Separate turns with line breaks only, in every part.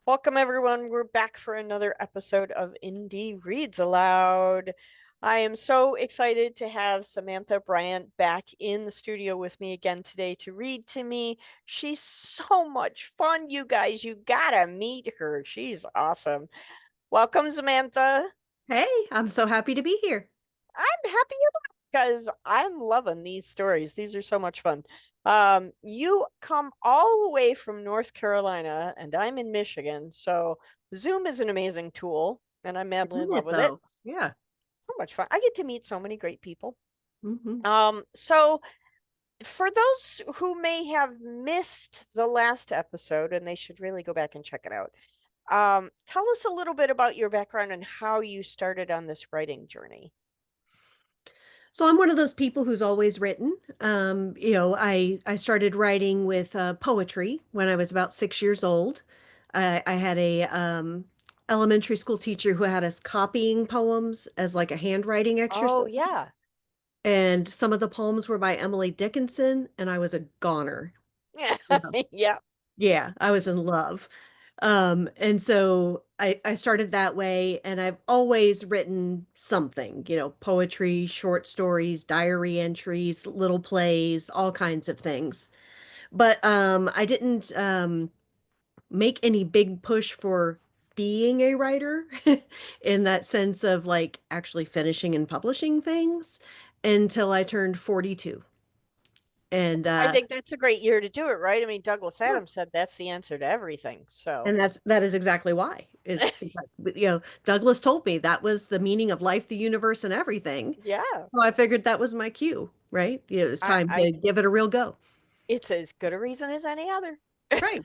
Welcome, everyone. We're back for another episode of Indie Reads Aloud. I am so excited to have Samantha Bryant back in the studio with me again today to read to me. She's so much fun, you guys. You gotta meet her. She's awesome. Welcome, Samantha.
Hey, I'm so happy to be here.
I'm happy because I'm loving these stories. These are so much fun. You come all the way from North Carolina, and I'm in Michigan, so Zoom is an amazing tool, and I'm madly in
Isn't
love
it
with it.
though? Yeah.
So much fun. I get to meet so many great people.
hmm
So for those who may have missed the last episode, and they should really go back and check it out, tell us a little bit about your background and how you started on this writing journey.
So I'm one of those people who's always written. I started writing with poetry when I was about 6 years old. I had a elementary school teacher who had us copying poems as like a handwriting
Oh,
exercise,
yeah.
and some of the poems were by Emily Dickinson, and I was a goner.
Yeah.
Yeah, I was in love. And so I started that way, and I've always written something, poetry, short stories, diary entries, little plays, all kinds of things. But I didn't make any big push for being a writer in that sense of like actually finishing and publishing things until I turned 42. And
I think that's a great year to do it, right? I mean, Douglas
yeah.
Adams said that's the answer to everything. So,
And that is exactly why is because, Douglas told me that was the meaning of life, the universe, and everything.
yeah,
So I figured that was my cue, right? It was time
I
to give it a real go.
it's as good a reason as any other.
Right.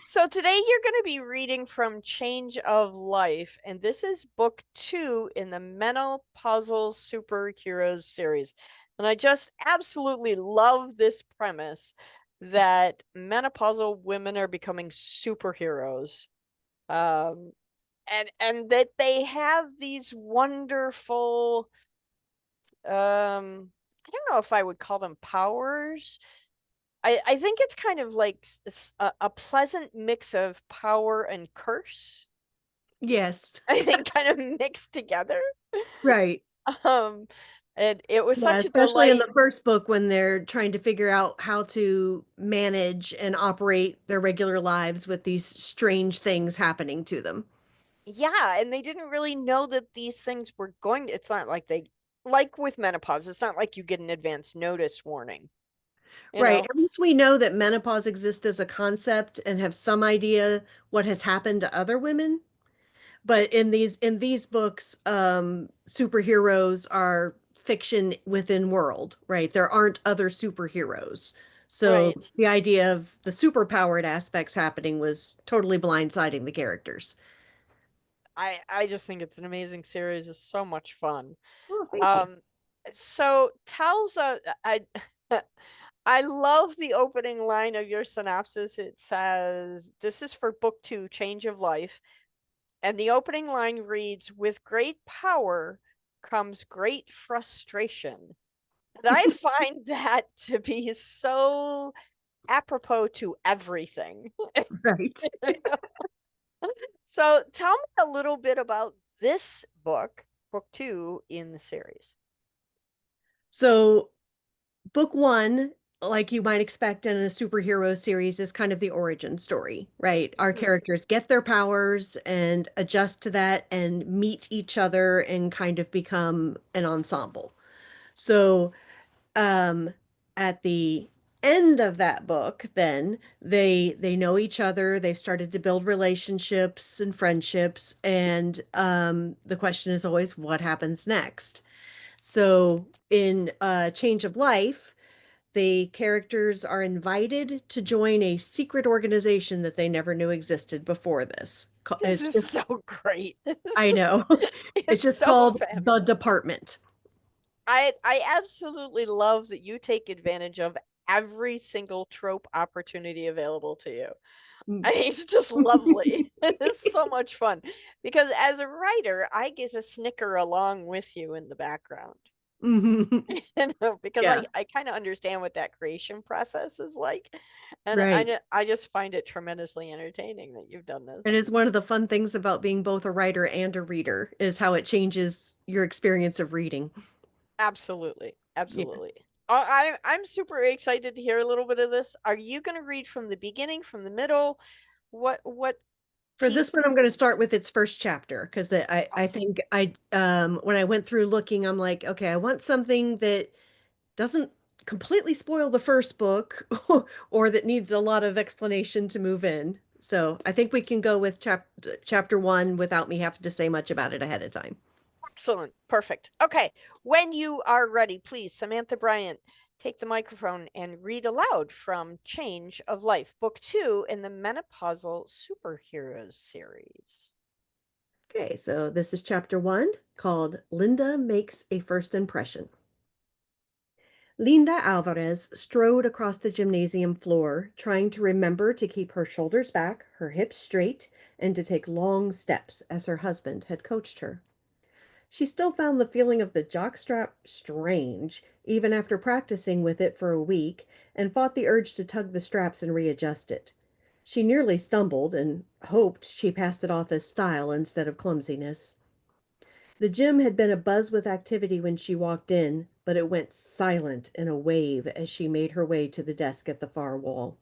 So today you're going to be reading from Change of Life, and this is book two in the Menopausal Superheroes series. And I just absolutely love this premise that menopausal women are becoming superheroes. Um, and that they have these wonderful I don't know if I would call them powers. I think it's kind of like a pleasant mix of power and curse.
Yes.
I think kind of mixed together.
Right.
Um and it was
Yeah,
such a
especially in
delight.
the first book when they're trying to figure out how to manage and operate their regular lives with these strange things happening to them.
Yeah, and they didn't really know that these things were going to, it's not like they, like with menopause, it's not like you get an advance notice warning, you
Right.
know?
At least we know that menopause exists as a concept and have some idea what has happened to other women. But in these books, superheroes are fiction within world, right? There aren't other superheroes. So
Right.
the idea of the superpowered aspects happening was totally blindsiding the characters.
I just think it's an amazing series. It's so much fun.
Oh, thank you.
Um, so tells I I love the opening line of your synopsis. It says, "This is for book two, Change of Life," and the opening line reads, "With great power comes great frustration." And I find that to be so apropos to everything.
Right.
So tell me a little bit about this book, book two in the series.
So book one, like you might expect in a superhero series, is kind of the origin story, right? Our
Mhm.
characters get their powers and adjust to that and meet each other and kind of become an ensemble. So, um, at the end of that book, then they know each other, they've started to build relationships and friendships, and the question is always what happens next. So in Change of Life, the characters are invited to join a secret organization that they never knew existed before this.
This is so great. This
I know. It's
is
just
so
called The
fabulous.
Department.
I absolutely love that you take advantage of every single trope opportunity available to you.
Mm.
I think it's just lovely. It's so much fun because as a writer, I get to snicker along with you in the background.
Mhm.
Because
Yeah.
I kind of understand what that creation process is like. And
Right.
I just find it tremendously entertaining that you've done this.
And it's one of the fun things about being both a writer and a reader is how it changes your experience of reading.
Absolutely.
Yeah.
Absolutely. I'm super excited to hear a little bit of this. Are you going to read from the beginning, from the middle? What
For this
piece?
one, I'm going to start with its first chapter because I
Awesome.
think when I went through looking, I'm like, okay, I want something that doesn't completely spoil the first book or that needs a lot of explanation to move in. So I think we can go with chapter one without me having to say much about it ahead of time.
Excellent. Perfect. Okay. When you are ready, please, Samantha Bryant, take the microphone and read aloud from Change of Life, Book 2 in the Menopausal Superheroes series.
Okay, so this is chapter one called Linda Makes a First Impression. Linda Alvarez strode across the gymnasium floor, trying to remember to keep her shoulders back, her hips straight, and to take long steps as her husband had coached her. She still found the feeling of the jockstrap strange, even after practicing with it for a week, and fought the urge to tug the straps and readjust it. She nearly stumbled and hoped she passed it off as style instead of clumsiness. The gym had been abuzz with activity when she walked in, but it went silent in a wave as she made her way to the desk at the far wall.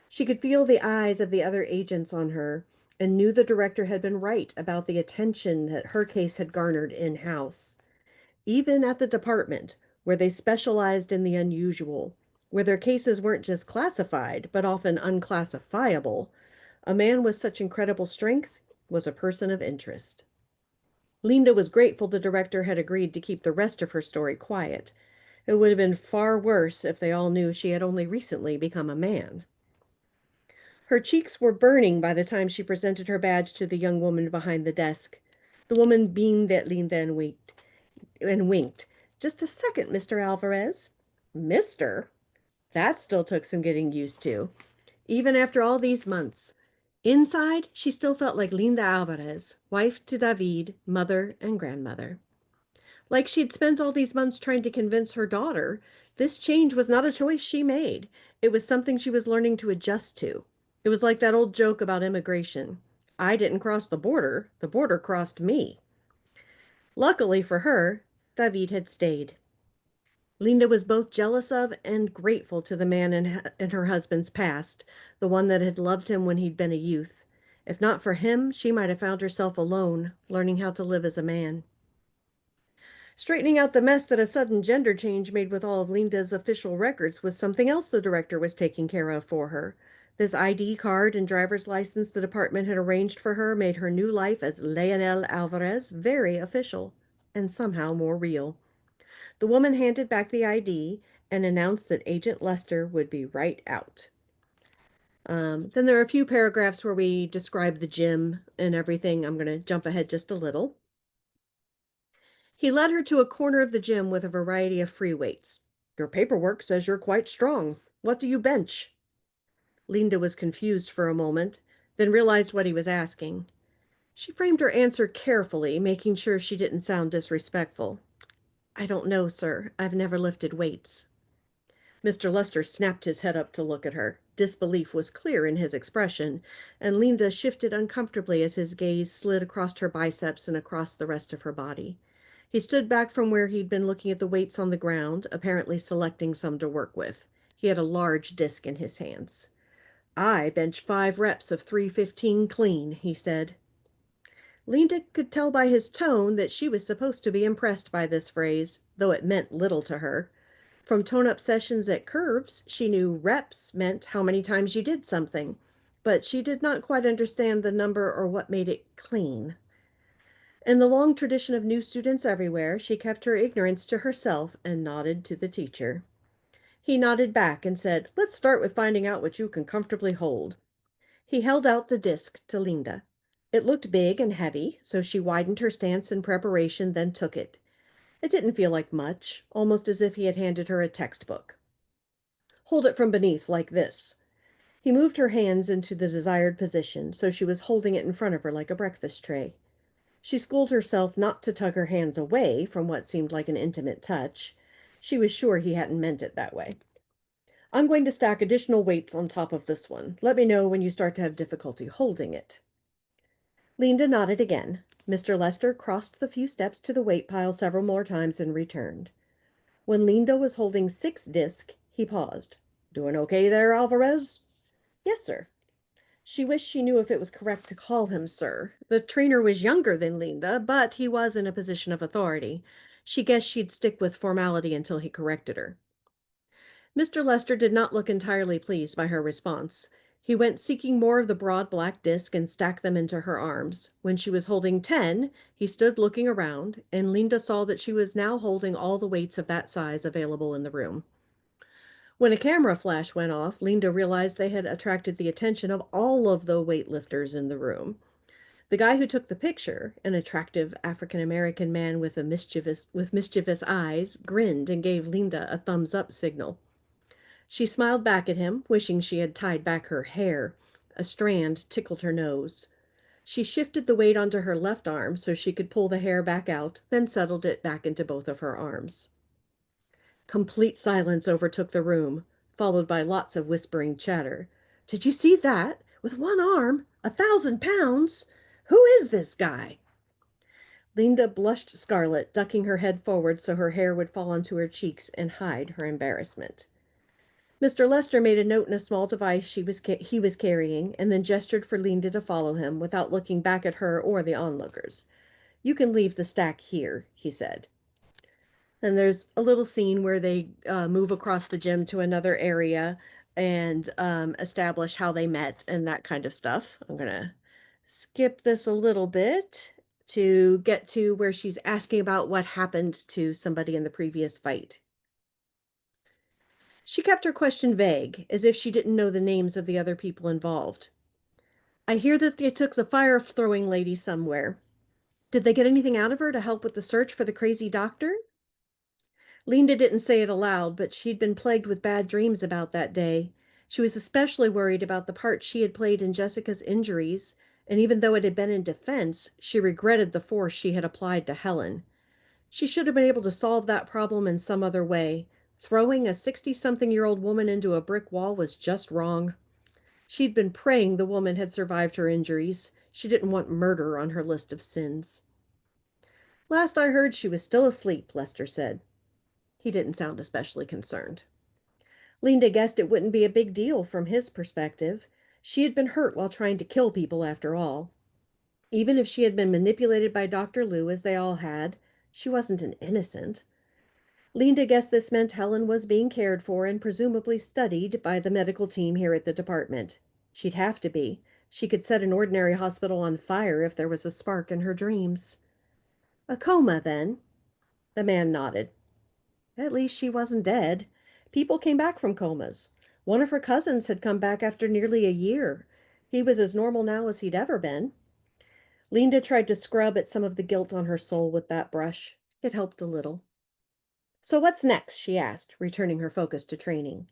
She could feel the eyes of the other agents on her and knew the director had been right about the attention that her case had garnered in-house. Even at the department, where they specialized in the unusual, where their cases weren't just classified, but often unclassifiable, a man with such incredible strength was a person of interest. Linda was grateful the director had agreed to keep the rest of her story quiet. It would have been far worse if they all knew she had only recently become a man. Her cheeks were burning by the time she presented her badge to the young woman behind the desk. The woman beamed at Linda and winked. Just a second, Mr. Alvarez. Mister? That still took some getting used to. Even after all these months. Inside, she still felt like Linda Alvarez, wife to David, mother and grandmother. Like she'd spent all these months trying to convince her daughter, this change was not a choice she made. It was something she was learning to adjust to. It was like that old joke about immigration. I didn't cross the border crossed me. Luckily for her, David had stayed. Linda was both jealous of and grateful to the man in her husband's past, the one that had loved him when he'd been a youth. If not for him, she might have found herself alone, learning how to live as a man. Straightening out the mess that a sudden gender change made with all of Linda's official records was something else the director was taking care of for her. This ID card and driver's license the department had arranged for her made her new life as Leonel Alvarez very official and somehow more real. The woman handed back the ID and announced that Agent Lester would be right out. Then there are a few paragraphs where we describe the gym and everything. I'm going to jump ahead just a little. He led her to a corner of the gym with a variety of free weights. Your paperwork says you're quite strong. What do you bench? Linda was confused for a moment, then realized what he was asking. She framed her answer carefully, making sure she didn't sound disrespectful. I don't know, sir. I've never lifted weights. Mr. Lester snapped his head up to look at her. Disbelief was clear in his expression, and Linda shifted uncomfortably as his gaze slid across her biceps and across the rest of her body. He stood back from where he'd been looking at the weights on the ground, apparently selecting some to work with. He had a large disc in his hands. I bench 5 reps of 315 clean, he said. Linda could tell by his tone that she was supposed to be impressed by this phrase, though it meant little to her. From tone-up sessions at Curves, she knew reps meant how many times you did something, but she did not quite understand the number or what made it clean. In the long tradition of new students everywhere, she kept her ignorance to herself and nodded to the teacher. He nodded back and said, Let's start with finding out what you can comfortably hold. He held out the disc to Linda. It looked big and heavy, so she widened her stance in preparation, then took it. It didn't feel like much, almost as if he had handed her a textbook. Hold it from beneath, like this. He moved her hands into the desired position, so she was holding it in front of her like a breakfast tray. She schooled herself not to tug her hands away from what seemed like an intimate touch. She was sure he hadn't meant it that way. I'm going to stack additional weights on top of this one. Let me know when you start to have difficulty holding it. Linda nodded again. Mr. Lester crossed the few steps to the weight pile several more times and returned. When Linda was holding 6 discs, he paused. Doing okay there, Alvarez? Yes, sir. She wished she knew if it was correct to call him sir. The trainer was younger than Linda, but he was in a position of authority. She guessed she'd stick with formality until he corrected her. Mr. Lester did not look entirely pleased by her response. He went seeking more of the broad black disc and stacked them into her arms. When she was holding 10, he stood looking around, and Linda saw that she was now holding all the weights of that size available in the room. When a camera flash went off, Linda realized they had attracted the attention of all of the weightlifters in the room. The guy who took the picture, an attractive African American man with mischievous eyes, grinned and gave Linda a thumbs up signal. She smiled back at him, wishing she had tied back her hair. A strand tickled her nose. She shifted the weight onto her left arm so she could pull the hair back out, then settled it back into both of her arms. Complete silence overtook the room, followed by lots of whispering chatter. Did you see that? With one arm? 1,000 pounds? Who is this guy? Linda blushed scarlet, ducking her head forward so her hair would fall onto her cheeks and hide her embarrassment. Mr. Lester made a note in a small device he was carrying, and then gestured for Linda to follow him without looking back at her or the onlookers. You can leave the stack here, he said. And there's a little scene where they move across the gym to another area and establish how they met and that kind of stuff. I'm going to skip this a little bit to get to where she's asking about what happened to somebody in the previous fight. She kept her question vague, as if she didn't know the names of the other people involved. I hear that they took the fire-throwing lady somewhere. Did they get anything out of her to help with the search for the crazy doctor? Linda didn't say it aloud, but she'd been plagued with bad dreams about that day. She was especially worried about the part she had played in Jessica's injuries, and even though it had been in defense, she regretted the force she had applied to Helen. She should have been able to solve that problem in some other way. Throwing a 60-something-year-old woman into a brick wall was just wrong. She'd been praying the woman had survived her injuries. She didn't want murder on her list of sins. Last I heard, she was still asleep, Lester said. He didn't sound especially concerned. Linda guessed it wouldn't be a big deal from his perspective. She had been hurt while trying to kill people, after all. Even if she had been manipulated by Dr. Lou, as they all had, she wasn't an innocent. Linda guessed this meant Helen was being cared for and presumably studied by the medical team here at the department. She'd have to be. She could set an ordinary hospital on fire if there was a spark in her dreams. A coma, then? The man nodded. At least she wasn't dead. People came back from comas. One of her cousins had come back after nearly a year. He was as normal now as he'd ever been. Linda tried to scrub at some of the guilt on her soul with that brush. It helped a little. So what's next? She asked, returning her focus to training.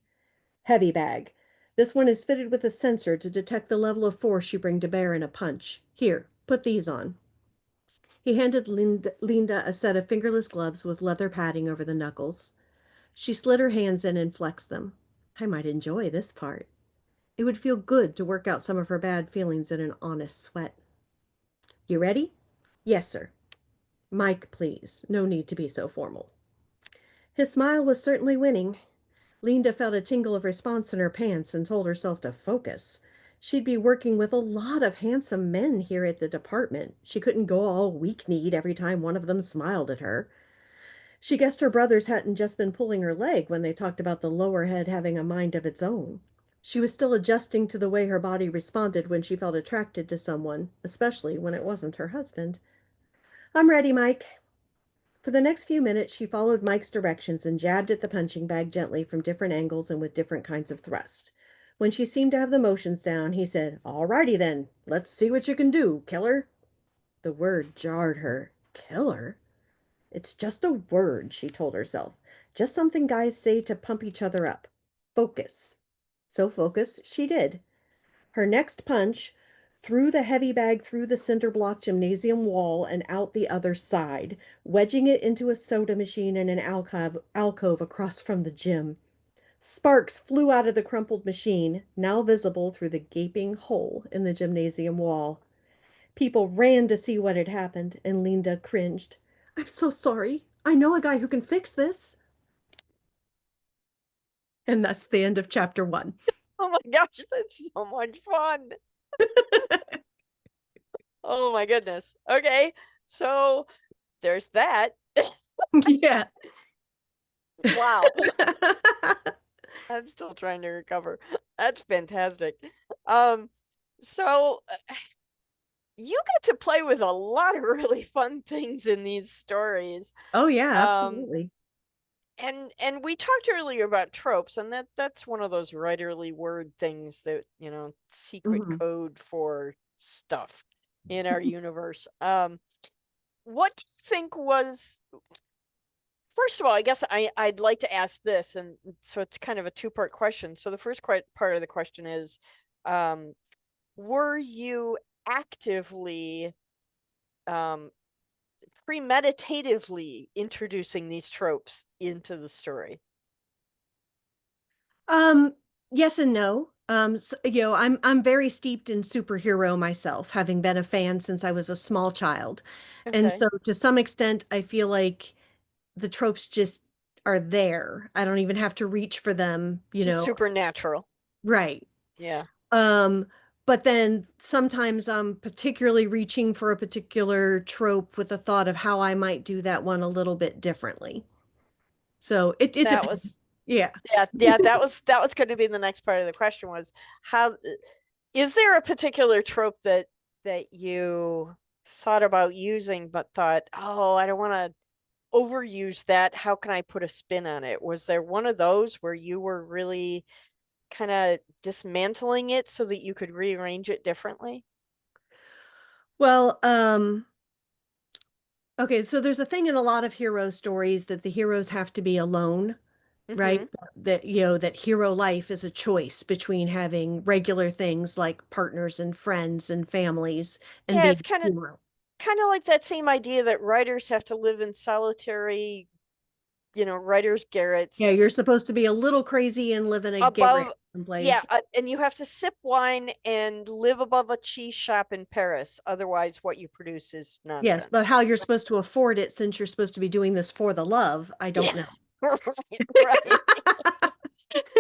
Heavy bag. This one is fitted with a sensor to detect the level of force you bring to bear in a punch. Here, put these on. He handed Linda a set of fingerless gloves with leather padding over the knuckles. She slid her hands in and flexed them. I might enjoy this part. It would feel good to work out some of her bad feelings in an honest sweat. You ready? Yes, sir. Mike, please. No need to be so formal. His smile was certainly winning. Linda felt a tingle of response in her pants and told herself to focus. She'd be working with a lot of handsome men here at the department. She couldn't go all weak-kneed every time one of them smiled at her. She guessed her brothers hadn't just been pulling her leg when they talked about the lower head having a mind of its own. She was still adjusting to the way her body responded when she felt attracted to someone, especially when it wasn't her husband. I'm ready, Mike. For the next few minutes, she followed Mike's directions and jabbed at the punching bag gently from different angles and with different kinds of thrust. When she seemed to have the motions down, he said, All righty then. Let's see what you can do, killer. The word jarred her. Killer? It's just a word, she told herself. Just something guys say to pump each other up. Focus. So focus she did. Her next punch threw the heavy bag through the cinder block gymnasium wall and out the other side, wedging it into a soda machine in an alcove across from the gym. Sparks flew out of the crumpled machine, now visible through the gaping hole in the gymnasium wall. People ran to see what had happened, and Linda cringed. I'm so sorry. I know a guy who can fix this. And that's the end of chapter one.
Oh my gosh, that's so much fun. Oh my goodness. Okay, so there's that.
Yeah.
Wow. I'm still trying to recover. That's fantastic. Um, so you get to play with a lot of really fun things in these stories.
Oh, yeah,
Um,
absolutely.
and we talked earlier about tropes, and that's one of those writerly word things that, secret
Mhm.
code for stuff in our universe. What do you think was First of all, I guess I'd like to ask this, and so it's kind of a two-part question. So the first part of the question is, um, were you actively, um, premeditatively introducing these tropes into the story?
Um, yes and no. I'm very steeped in superhero myself, having been a fan since I was a small child. And
Okay,
so to some extent, I feel like the tropes just are there. I don't even have to reach for them,
just supernatural.
right.
Yeah,
Um, but then sometimes I'm particularly reaching for a particular trope with the thought of how I might do that one a little bit differently. So it
that
depends.
was
Yeah.
yeah, that was going to be the next part of the question was how is there a particular trope that you thought about using but thought, oh, I don't want to overuse that. How can I put a spin on it? Was there one of those where you were really kind of dismantling it so that you could rearrange it differently?
Well, okay, so there's a thing in a lot of hero stories that the heroes have to be alone, right?
Mm-hmm.
That, that hero life is a choice between having regular things like partners and friends and families and
Yeah,
being
it's
a hero.
kind of like that same idea that writers have to live in solitary, writers'
Yeah,
garrets
you're supposed to be a little crazy and live in a
above.
garret
Yeah,
someplace.
and you have to sip wine and live above a cheese shop in Paris. Otherwise, what you produce is
Yes, but
nonsense.
how you're supposed to afford it since you're supposed to be doing this for the love, I
Yeah,
don't know.
right, right.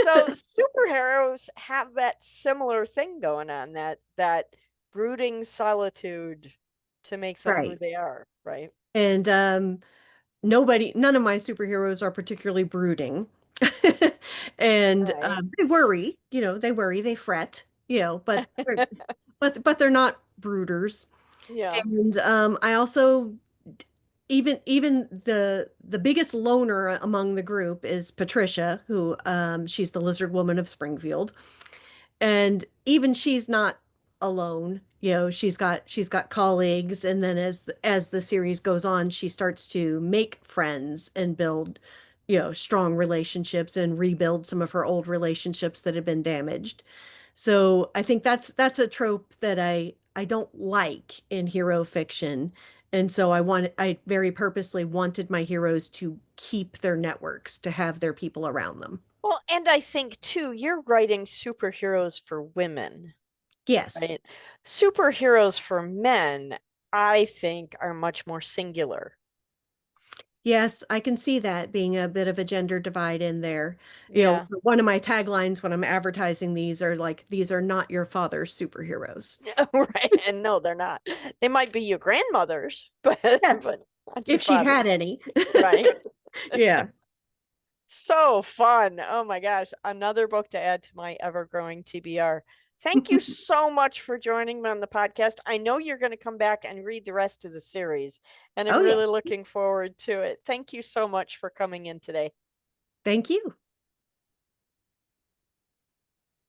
So superheroes have that similar thing going on, that brooding solitude to make them who
Right.
they are, right?
And none of my superheroes are particularly brooding. And
Right.
they worry, they fret, but they're not brooders.
Yeah.
And I also even the biggest loner among the group is Patricia, who she's the lizard woman of Springfield. And even she's not alone. She's got colleagues, and then as the series goes on, she starts to make friends and build, strong relationships and rebuild some of her old relationships that have been damaged. So I think that's a trope that I don't like in hero fiction. And so I very purposely wanted my heroes to keep their networks, to have their people around them.
Well, and I think too, you're writing superheroes for women,
Yes.
right? Superheroes for men, I think, are much more singular.
Yes, I can see that being a bit of a gender divide in there.
Yeah.
One of my taglines when I'm advertising these are like, these are not your father's superheroes.
Right. And no, they're not. They might be your grandmothers, but
Yeah,
but not your
if she had
fathers.
any.
Right.
Yeah.
So fun. Oh my gosh. Another book to add to my ever-growing TBR. Thank you so much for joining me on the podcast. I know you're going to come back and read the rest of the series, and I'm
Oh,
really
yes.
looking forward to it. Thank you so much for coming in today.
Thank you.